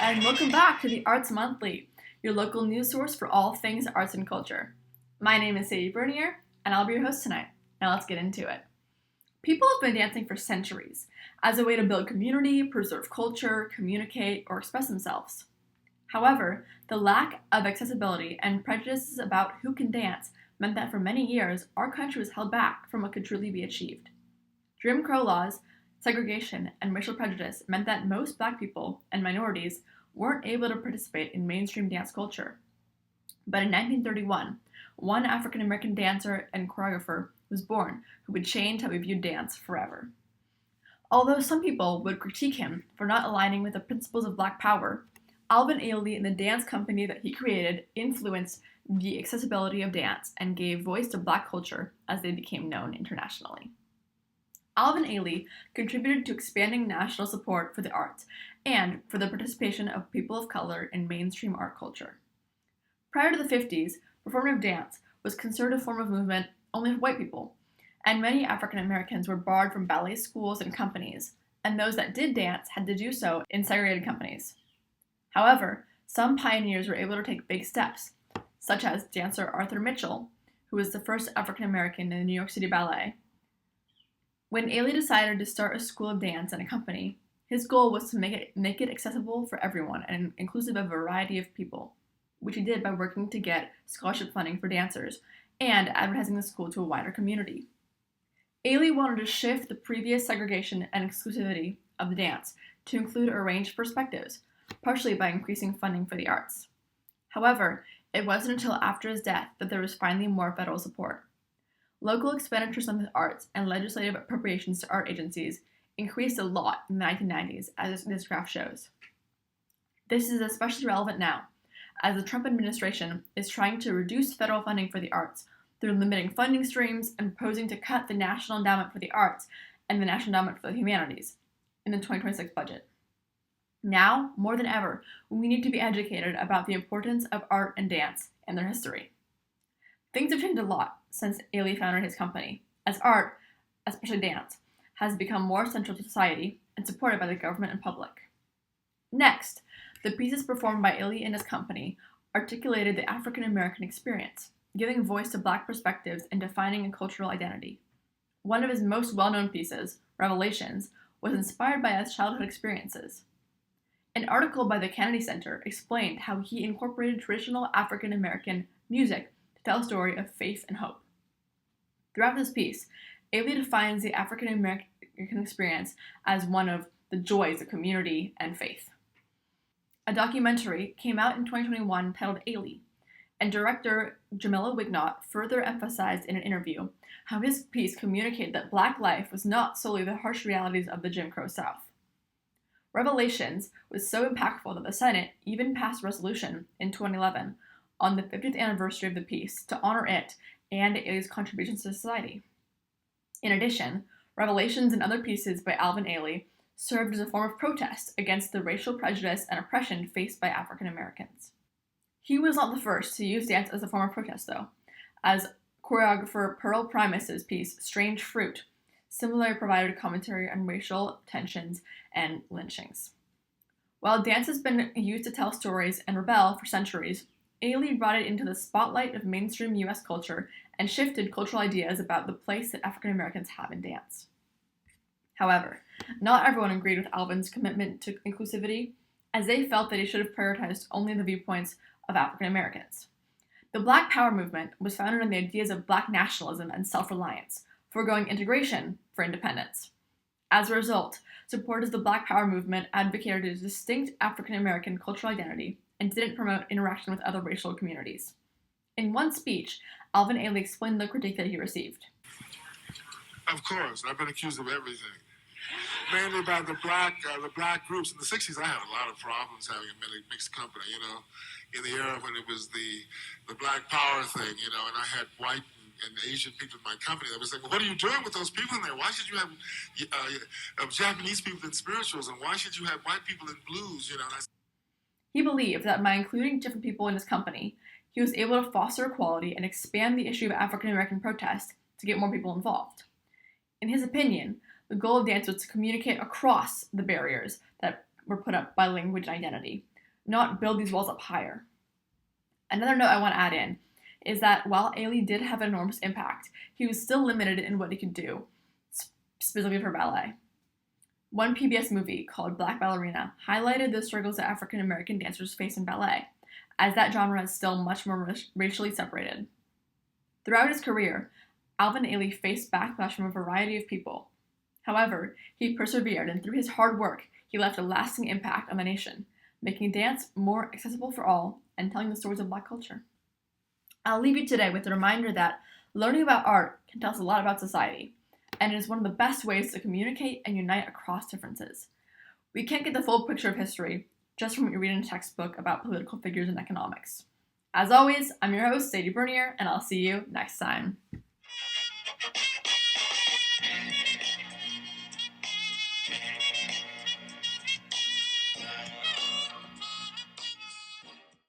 and welcome back to the Arts Monthly, your local news source for all things arts and culture. My name is Sadie Bernier, and I'll be your host tonight. Now let's get into it. People have been dancing for centuries as a way to build community, preserve culture, communicate, or express themselves. However, the lack of accessibility and prejudices about who can dance meant that for many years, our country was held back from what could truly be achieved. Jim Crow laws, segregation, and racial prejudice meant that most Black people and minorities weren't able to participate in mainstream dance culture. But in 1931, one African American dancer and choreographer was born who would change how we viewed dance forever. Although some people would critique him for not aligning with the principles of Black power, Alvin Ailey and the dance company that he created influenced the accessibility of dance and gave voice to Black culture as they became known internationally. Alvin Ailey contributed to expanding national support for the arts and for the participation of people of color in mainstream art culture. Prior to the 50s, performative dance was considered a form of movement only for white people, and many African Americans were barred from ballet schools and companies, and those that did dance had to do so in segregated companies. However, some pioneers were able to take big steps, such as dancer Arthur Mitchell, who was the first African American in the New York City Ballet. When Ailey decided to start a school of dance and a company, his goal was to make it accessible for everyone and inclusive of a variety of people, which he did by working to get scholarship funding for dancers and advertising the school to a wider community. Ailey wanted to shift the previous segregation and exclusivity of the dance to include a range of perspectives, partially by increasing funding for the arts. However, it wasn't until after his death that there was finally more federal support. Local expenditures on the arts and legislative appropriations to art agencies increased a lot in the 1990s, as this graph shows. This is especially relevant now, as the Trump administration is trying to reduce federal funding for the arts through limiting funding streams and proposing to cut the National Endowment for the Arts and the National Endowment for the Humanities in the 2026 budget. Now, more than ever, we need to be educated about the importance of art and dance and their history. Things have changed a lot since Ailey founded his company, as art, especially dance, has become more central to society and supported by the government and public. Next, the pieces performed by Ailey and his company articulated the African American experience, giving voice to Black perspectives and defining a cultural identity. One of his most well-known pieces, Revelations, was inspired by his childhood experiences. An article by the Kennedy Center explained how he incorporated traditional African American music to tell a story of faith and hope. Throughout this piece, Ailey defines the African American experience as one of the joys of community and faith. A documentary came out in 2021 titled Ailey, and director Jamila Wignot further emphasized in an interview how his piece communicated that Black life was not solely the harsh realities of the Jim Crow South. Revelations was so impactful that the Senate even passed a resolution in 2011 on the 50th anniversary of the piece to honor it and Ailey's contributions to society. In addition, Revelations and other pieces by Alvin Ailey served as a form of protest against the racial prejudice and oppression faced by African Americans. He was not the first to use dance as a form of protest, though, as choreographer Pearl Primus's piece Strange Fruit similarly provided commentary on racial tensions and lynchings. While dance has been used to tell stories and rebel for centuries, Ailey brought it into the spotlight of mainstream U.S. culture and shifted cultural ideas about the place that African Americans have in dance. However, not everyone agreed with Alvin's commitment to inclusivity, as they felt that he should have prioritized only the viewpoints of African Americans. The Black Power movement was founded on the ideas of Black nationalism and self-reliance, foregoing integration for independence. As a result, supporters of the Black Power movement advocated a distinct African American cultural identity and didn't promote interaction with other racial communities. In one speech, Alvin Ailey explained the critique that he received. Of course, I've been accused of everything. Mainly by the black groups. In the 60s, I had a lot of problems having a mixed company, in the era when it was the Black Power thing, and I had white and Asian people in my company that was saying, well, what are you doing with those people in there? Why should you have Japanese people in spirituals, and why should you have white people in blues, He believed that by including different people in his company, he was able to foster equality and expand the issue of African American protest to get more people involved. In his opinion, the goal of dance was to communicate across the barriers that were put up by language and identity, not build these walls up higher. Another note I want to add in is that while Ailey did have an enormous impact, he was still limited in what he could do, specifically for ballet. One PBS movie called Black Ballerina highlighted the struggles that African American dancers face in ballet, as that genre is still much more racially separated. Throughout his career, Alvin Ailey faced backlash from a variety of people. However, he persevered, and through his hard work, he left a lasting impact on the nation, making dance more accessible for all and telling the stories of Black culture. I'll leave you today with the reminder that learning about art can tell us a lot about society, and it is one of the best ways to communicate and unite across differences. We can't get the full picture of history just from what you read in a textbook about political figures and economics. As always, I'm your host, Sadie Bernier, and I'll see you next time.